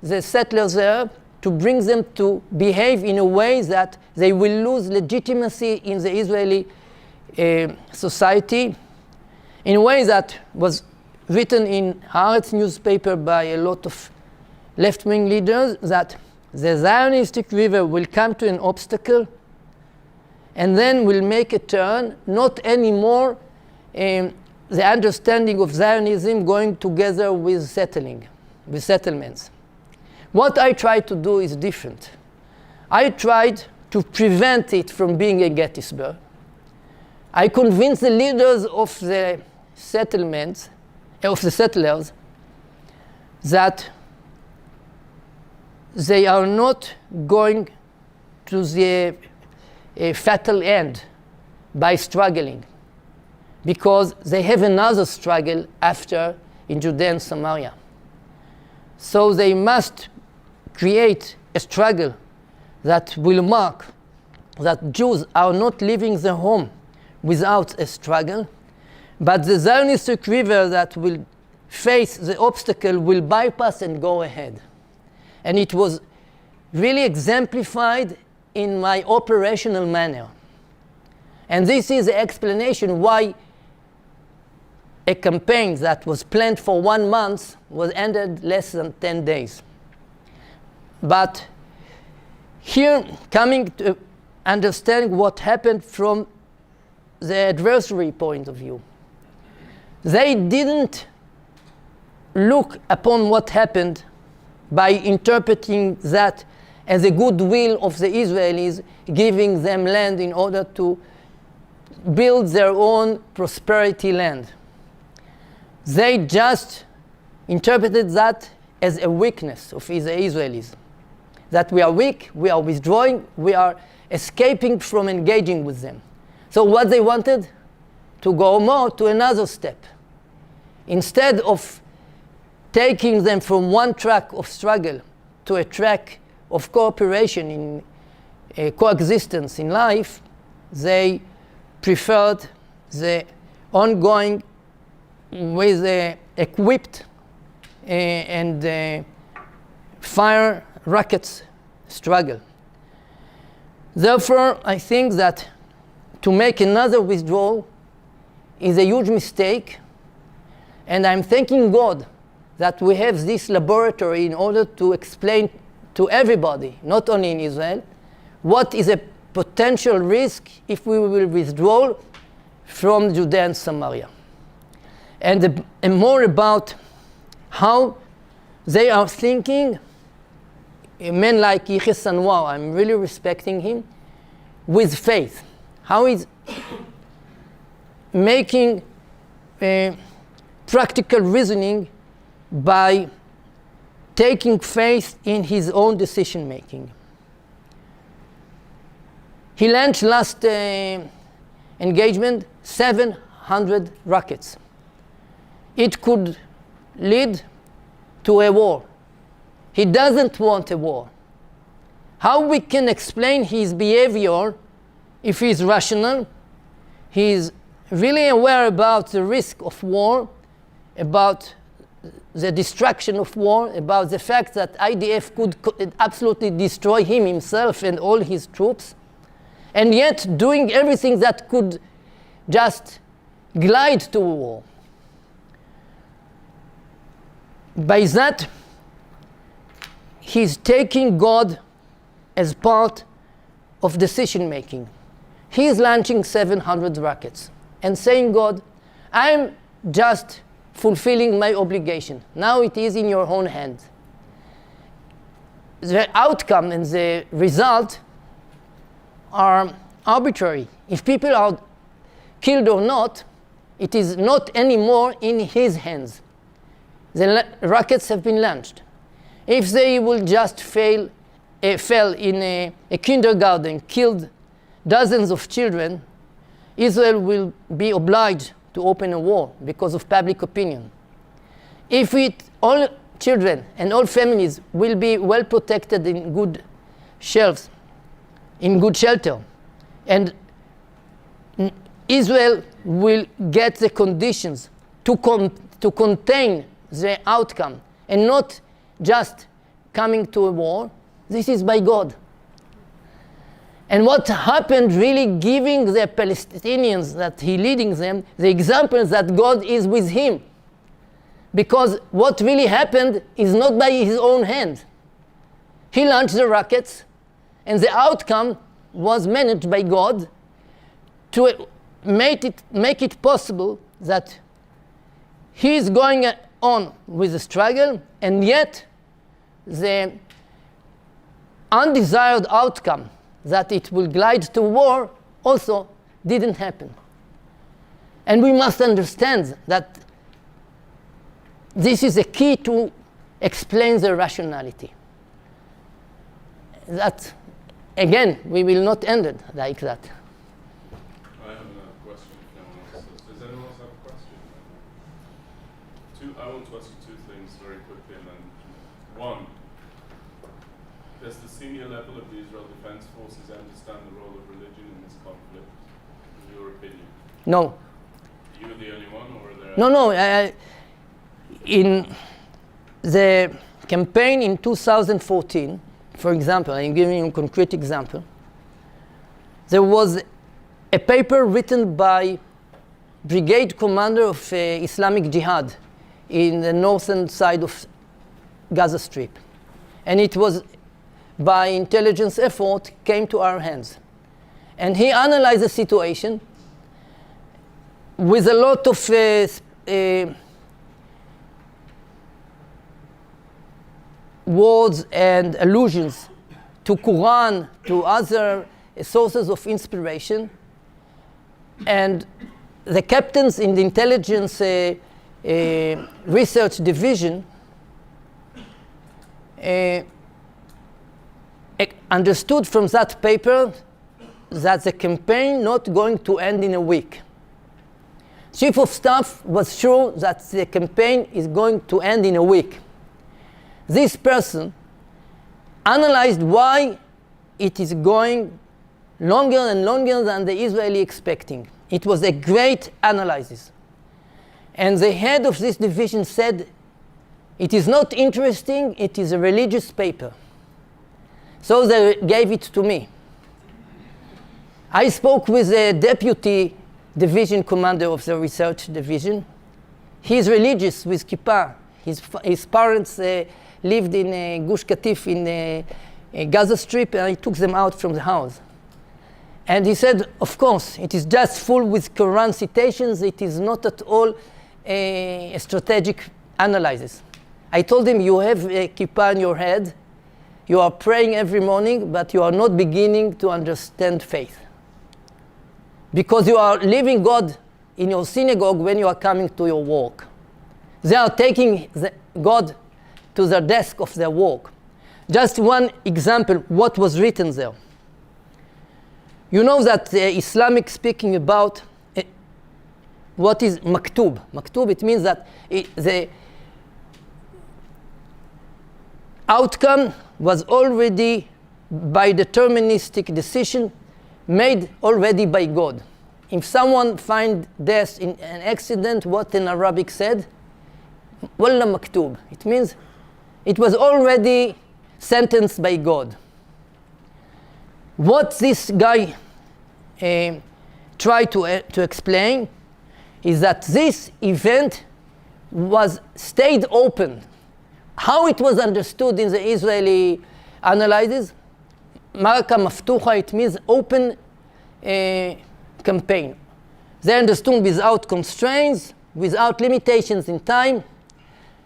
the settlers there, to bring them to behave in a way that they will lose legitimacy in the Israeli society, in a way that was written in Haaretz newspaper by a lot of left-wing leaders, that the Zionistic river will come to an obstacle and then will make a turn, not anymore the understanding of Zionism going together with settlements. What I tried to do is different. I tried to prevent it from being a Gettysburg. I convinced the leaders of the settlements, of the settlers, that they are not going to the fatal end by struggling, because they have another struggle after in Judea and Samaria. So they must create a struggle that will mark that Jews are not leaving their home without a struggle, but the Zionistic river that will face the obstacle will bypass and go ahead. And it was really exemplified in my operational manner. And this is the explanation why a campaign that was planned for 1 month was ended less than 10 days. But here, coming to understand what happened from the adversary point of view, they didn't look upon what happened by interpreting that as a goodwill of the Israelis, giving them land in order to build their own prosperity land. They just interpreted that as a weakness of the Israelis. That we are weak, we are withdrawing, we are escaping from engaging with them. So what they wanted? To go more to another step. Instead of taking them from one track of struggle to a track of cooperation in coexistence in life, they preferred the ongoing with equipped and fire rockets struggle. Therefore, I think that to make another withdrawal is a huge mistake, and I'm thanking God that we have this laboratory in order to explain to everybody, not only in Israel, what is a potential risk if we will withdraw from Judea and Samaria. And more about how they are thinking. A man like Yahya Sanwar, I'm really respecting him, with faith. How he's making practical reasoning by taking faith in his own decision making. He launched last engagement 700 rockets. It could lead to a war. He doesn't want a war. How we can explain his behavior if he's rational? He's really aware about the risk of war, about the destruction of war, about the fact that IDF could absolutely destroy him himself and all his troops, and yet doing everything that could just glide to war. By that, he's taking God as part of decision making. He's launching 700 rockets and saying, God, I'm just fulfilling my obligation. Now it is in your own hands. The outcome and the result are arbitrary. If people are killed or not, it is not anymore in his hands. The rockets have been launched. If they will just fell in a kindergarten, killed dozens of children, Israel will be obliged to open a war because of public opinion. If all children and all families will be well protected in good shelves, in good shelter, and Israel will get the conditions to contain the outcome and not just coming to a war, this is by God. And what happened really giving the Palestinians that he leading them the example that God is with him. Because what really happened is not by his own hand. He launched the rockets and the outcome was managed by God to make it possible that he is going on with the struggle, and yet the undesired outcome that it will glide to war also didn't happen. And we must understand that this is a key to explain the rationality. That, again, we will not end it like that. I have another question if no one else does. Does anyone else have a question? I want to ask you two things very quickly. And then one, does the senior level of the Israel Defense Forces understand the role of religion in this conflict, in your opinion? No. You were the only one, or are there... No. In the campaign in 2014, for example, I'm giving you a concrete example, there was a paper written by brigade commander of Islamic Jihad in the northern side of Gaza Strip. And it was by intelligence effort came to our hands. And he analyzed the situation with a lot of words and allusions to Quran, to other sources of inspiration. And the captains in the intelligence research division understood from that paper that the campaign not going to end in a week. Chief of Staff was sure that the campaign is going to end in a week. This person analyzed why it is going longer and longer than the Israeli expecting. It was a great analysis. And the head of this division said, it is not interesting, it is a religious paper. So they gave it to me. I spoke with the deputy division commander of the research division. He's religious with kippah. His parents lived in Gush Katif in Gaza Strip, and I took them out from the house. And he said, of course, it is just full with Quran citations. It is not at all a strategic analysis. I told him, you have a kippah on your head. You are praying every morning, but you are not beginning to understand faith. Because you are leaving God in your synagogue when you are coming to your work. They are taking God to the desk of their work. Just one example, what was written there. You know that Islamic speaking about what is maktub. Maktub, it means that the outcome was already by deterministic decision made already by God. If someone finds death in an accident, what in Arabic said, Walla maktub. It means it was already sentenced by God. What this guy tried to explain is that this event stayed open. How it was understood in the Israeli analysis, Marka Maftucha, it means open campaign. They understood without constraints, without limitations in time,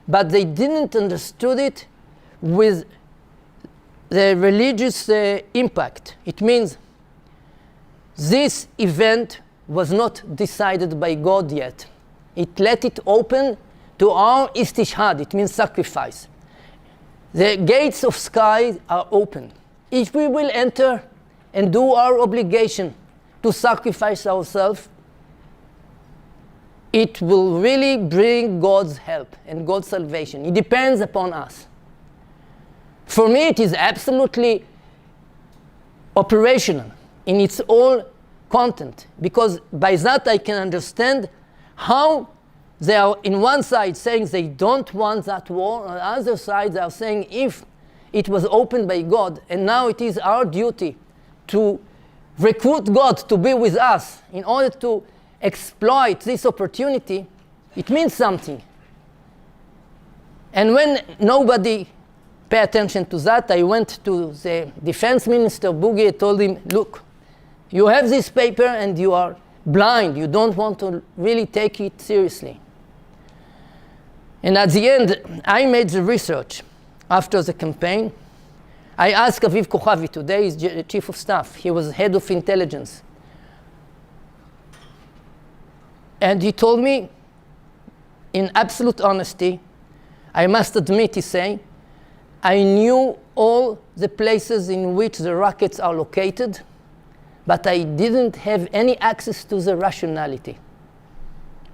but they didn't understood it with the religious impact. It means this event was not decided by God yet. It let it open to our istishhad, it means sacrifice. The gates of sky are open. If we will enter and do our obligation to sacrifice ourselves, it will really bring God's help and God's salvation. It depends upon us. For me, it is absolutely operational in its all content, because by that I can understand how they are in one side saying they don't want that war, on the other side they are saying if it was opened by God and now it is our duty to recruit God to be with us in order to exploit this opportunity, it means something. And when nobody paid attention to that, I went to the defense minister, Boogie, and told him, look, you have this paper and you are blind. You don't want to really take it seriously. And at the end, I made the research after the campaign. I asked Aviv Kochavi, today he's chief of staff. He was head of intelligence. And he told me, in absolute honesty, I must admit, he's saying, I knew all the places in which the rockets are located, but I didn't have any access to the rationality.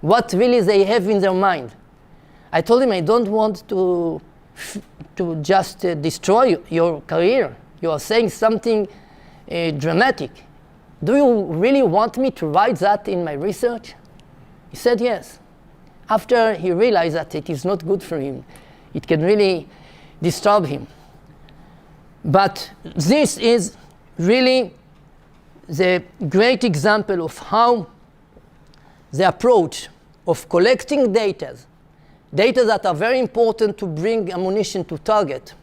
What really they have in their mind. I told him I don't want to just destroy your career. You are saying something dramatic. Do you really want me to write that in my research? He said yes. After he realized that it is not good for him, it can really disturb him. But this is really the great example of how the approach of collecting data that are very important to bring ammunition to target,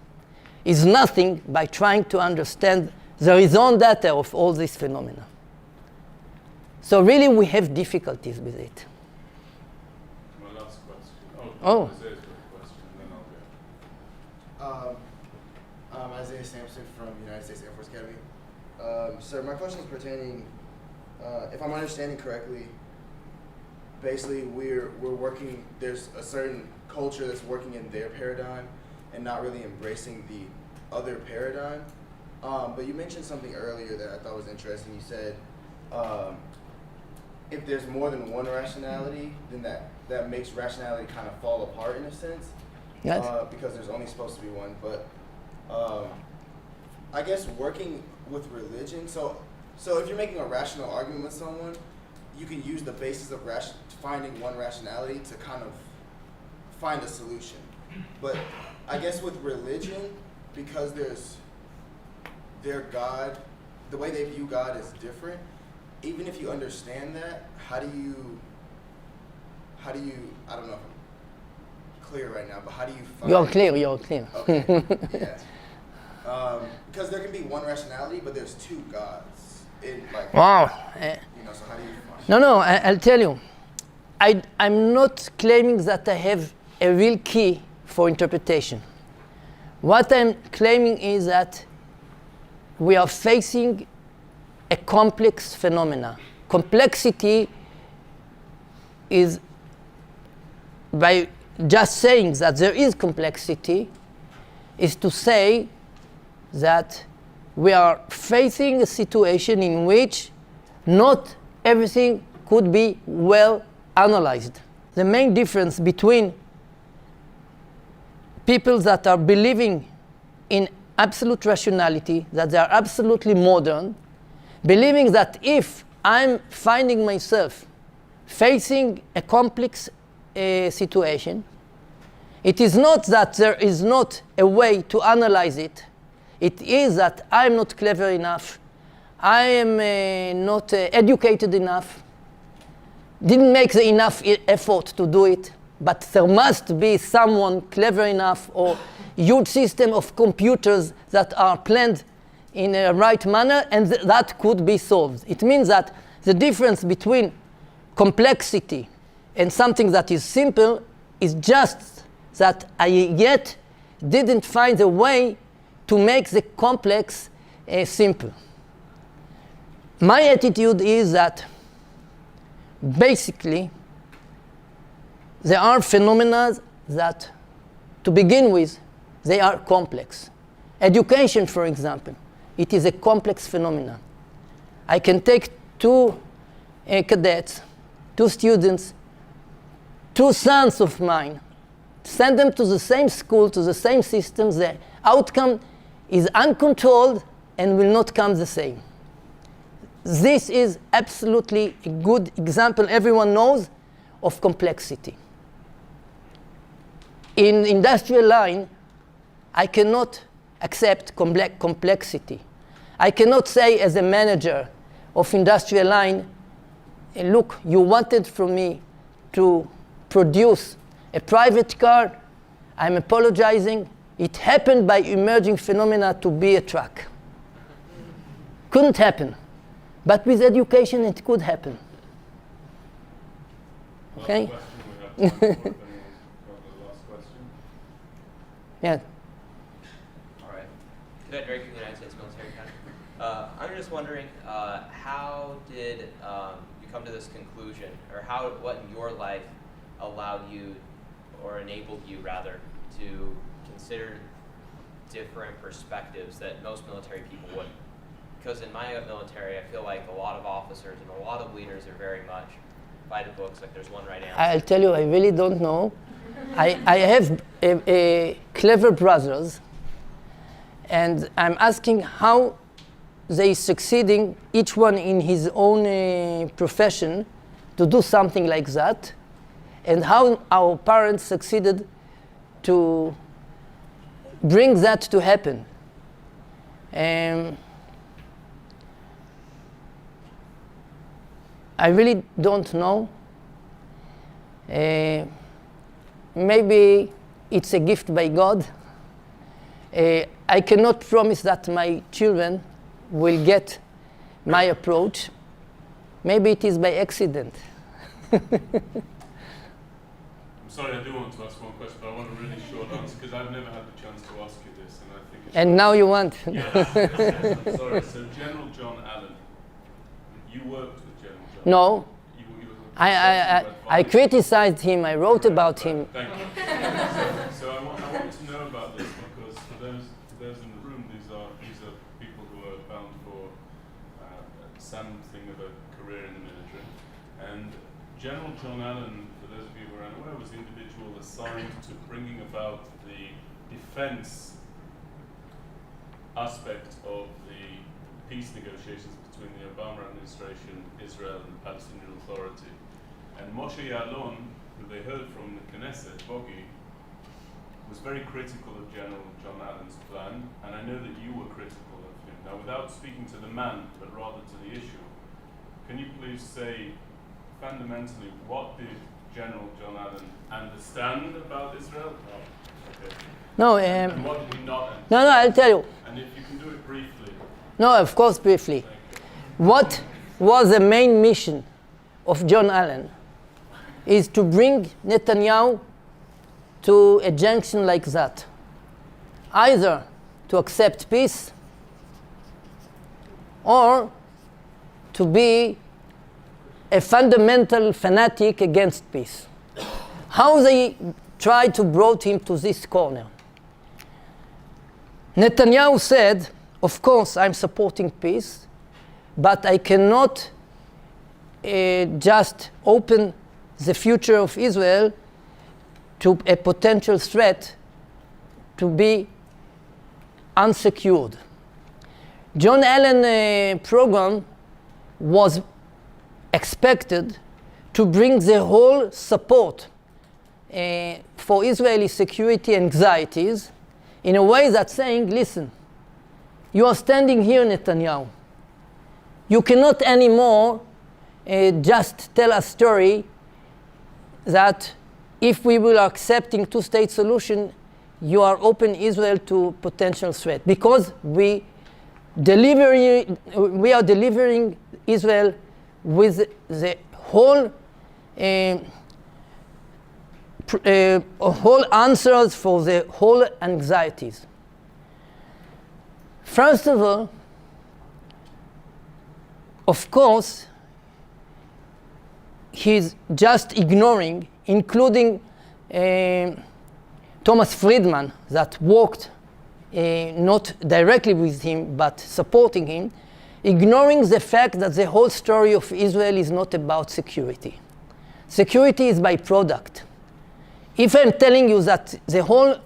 is nothing by trying to understand the raison d'etre of all these phenomena. So really we have difficulties with it. My last question. Oh. Isaiah's got a question, and then I'll go. I'm Isaiah Sampson from the United States Air Force Academy. Sir, my question is pertaining, if I'm understanding correctly, basically we're working, there's a certain culture that's working in their paradigm and not really embracing the other paradigm. But you mentioned something earlier that I thought was interesting. You said if there's more than one rationality, then that makes rationality kind of fall apart in a sense. Yes. Because there's only supposed to be one. But I guess working with religion, so if you're making a rational argument with someone, you can use the basis of finding one rationality to kind of find a solution. But I guess with religion, because their God, the way they view God is different, even if you understand that, how do you, I don't know if I'm clear right now, but how do you find... You're clear. Okay, yeah. Because there can be one rationality, but there's two gods. Wow. So how do you find... No, I'll tell you. I'm not claiming that I have a real key for interpretation. What I'm claiming is that we are facing a complex phenomena. Complexity is, by just saying that there is complexity, is to say that we are facing a situation in which not everything could be well analyzed. The main difference between people that are believing in absolute rationality, that they are absolutely modern, believing that if I'm finding myself facing a complex situation, It is not that there is not a way to analyze it. It is that I'm not clever enough. I am not educated enough. Didn't make the enough effort to do it. But there must be someone clever enough or huge system of computers that are planned in a right manner, and that could be solved. It means that the difference between complexity and something that is simple is just that I yet didn't find a way to make the complex simple. My attitude is that basically there are phenomena that, to begin with, they are complex. Education, for example, it is a complex phenomenon. I can take two cadets, two students, two sons of mine, send them to the same school, to the same systems. The outcome is uncontrolled and will not come the same. This is absolutely a good example, everyone knows, of complexity. In industrial line, I cannot accept complexity. I cannot say as a manager of industrial line, look, you wanted from me to produce a private car. I'm apologizing. It happened by emerging phenomena to be a truck. Couldn't happen. But with education, it could happen. Okay? Last question. Yeah. All right. Cadet Drake from the United States Military Academy. I'm just wondering, how did you come to this conclusion, or what in your life allowed you, or enabled you rather, to consider different perspectives that most military people wouldn't? Because in my military, I feel like a lot of officers and a lot of leaders are very much by the books, like there's one right answer. I'll tell you, I really don't know. I have clever brothers, and I'm asking how they succeeding, each one in his own profession, to do something like that, and how our parents succeeded to bring that to happen. I really don't know. Maybe it's a gift by God. I cannot promise that my children will get my approach. Maybe it is by accident. I'm sorry, I do want to ask one question, but I want a really short answer because I've never had the chance to ask you this, and I think it's And now you want. Yes, I'm sorry. So General John Allen, you worked with General John. No. You I criticized him. I wrote about him. Thank you. So I want to know about this because for those in the room, these are people who are bound for something of a career in the military. And General John Allen, for those of you who are unaware, was the individual assigned to bringing about the defense aspect of the peace negotiations between the Obama administration, Israel, and the Palestinian Authority. And Moshe Ya'alon, who they heard from the Knesset, Bogi, was very critical of General John Allen's plan, and I know that you were critical of him. Now, without speaking to the man, but rather to the issue, can you please say, fundamentally, what did General John Allen understand about Israel? Oh, okay. No, And what did he not understand? no, I'll tell you. And if you can do it briefly. No, of course, briefly. What was the main mission of John Allen is to bring Netanyahu to a junction like that. Either to accept peace or to be a fundamental fanatic against peace. How they tried to brought him to this corner. Netanyahu said, of course, I'm supporting peace, but I cannot just open the future of Israel to a potential threat to be unsecured. John Allen program was expected to bring the whole support for Israeli security anxieties in a way that's saying, listen, you are standing here, Netanyahu. You cannot anymore just tell a story that if we will accepting two-state solution, you are open Israel to potential threat. Because we are delivering Israel with the whole whole answers for the whole anxieties. First of all, of course, he's just ignoring, including Thomas Friedman, that worked not directly with him, but supporting him, ignoring the fact that the whole story of Israel is not about security. Security is byproduct. If I'm telling you that the whole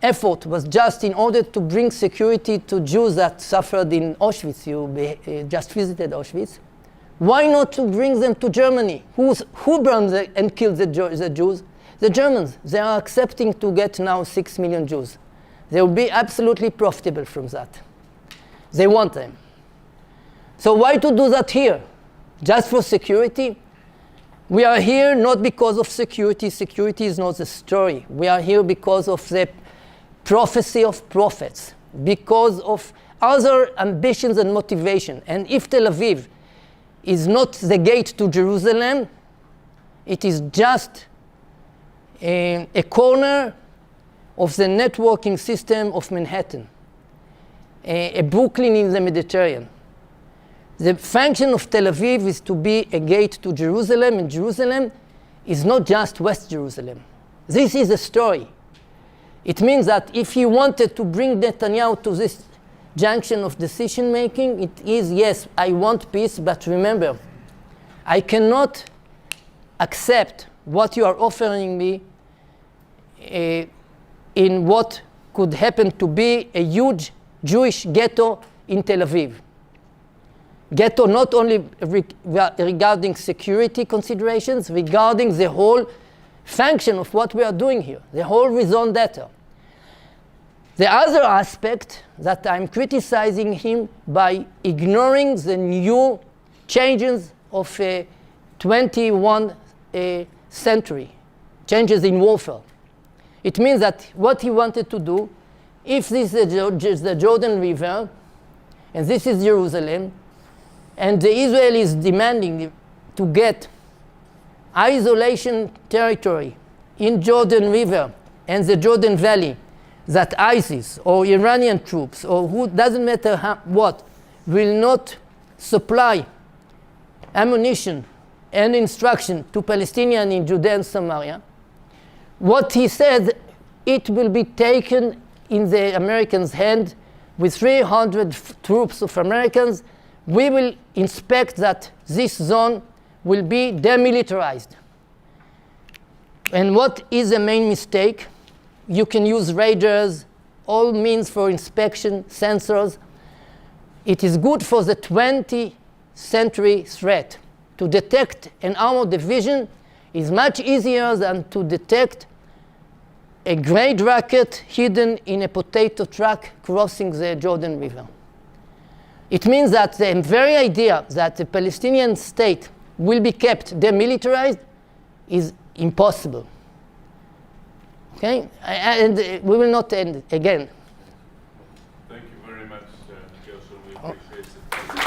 effort was just in order to bring security to Jews that suffered in Auschwitz, you just visited Auschwitz, why not to bring them to Germany? Who burned and killed the Jews? The Germans. They are accepting to get now 6 million Jews. They will be absolutely profitable from that. They want them. So why to do that here? Just for security? We are here not because of security. Security is not the story. We are here because of the prophecy of prophets, because of other ambitions and motivation. And if Tel Aviv is not the gate to Jerusalem, it is just a corner of the networking system of Manhattan, a Brooklyn in the Mediterranean. The function of Tel Aviv is to be a gate to Jerusalem, and Jerusalem is not just West Jerusalem. This is a story. It means that if you wanted to bring Netanyahu to this junction of decision making, it is, yes, I want peace, but remember, I cannot accept what you are offering me in what could happen to be a huge Jewish ghetto in Tel Aviv. Ghetto not only regarding security considerations, regarding the whole function of what we are doing here, the whole raison d'etre. The other aspect that I'm criticizing him by ignoring the new changes of 21st century, changes in warfare. It means that what he wanted to do, if this is the Jordan River, and this is Jerusalem, and the Israelis demanding to get isolation territory in Jordan River and the Jordan Valley, that ISIS or Iranian troops or who doesn't matter what will not supply ammunition and instruction to Palestinians in Judea and Samaria, what he said, it will be taken in the Americans' hand with 300 troops of Americans. We will inspect that this zone will be demilitarized. And what is the main mistake? You can use radars, all means for inspection, sensors. It is good for the 20th century threat. To detect an armored division is much easier than to detect a grade rocket hidden in a potato truck crossing the Jordan River. It means that the very idea that the Palestinian state will be kept demilitarized is impossible. Okay? And we will not end again. Thank you very much, Gershon. We appreciate it.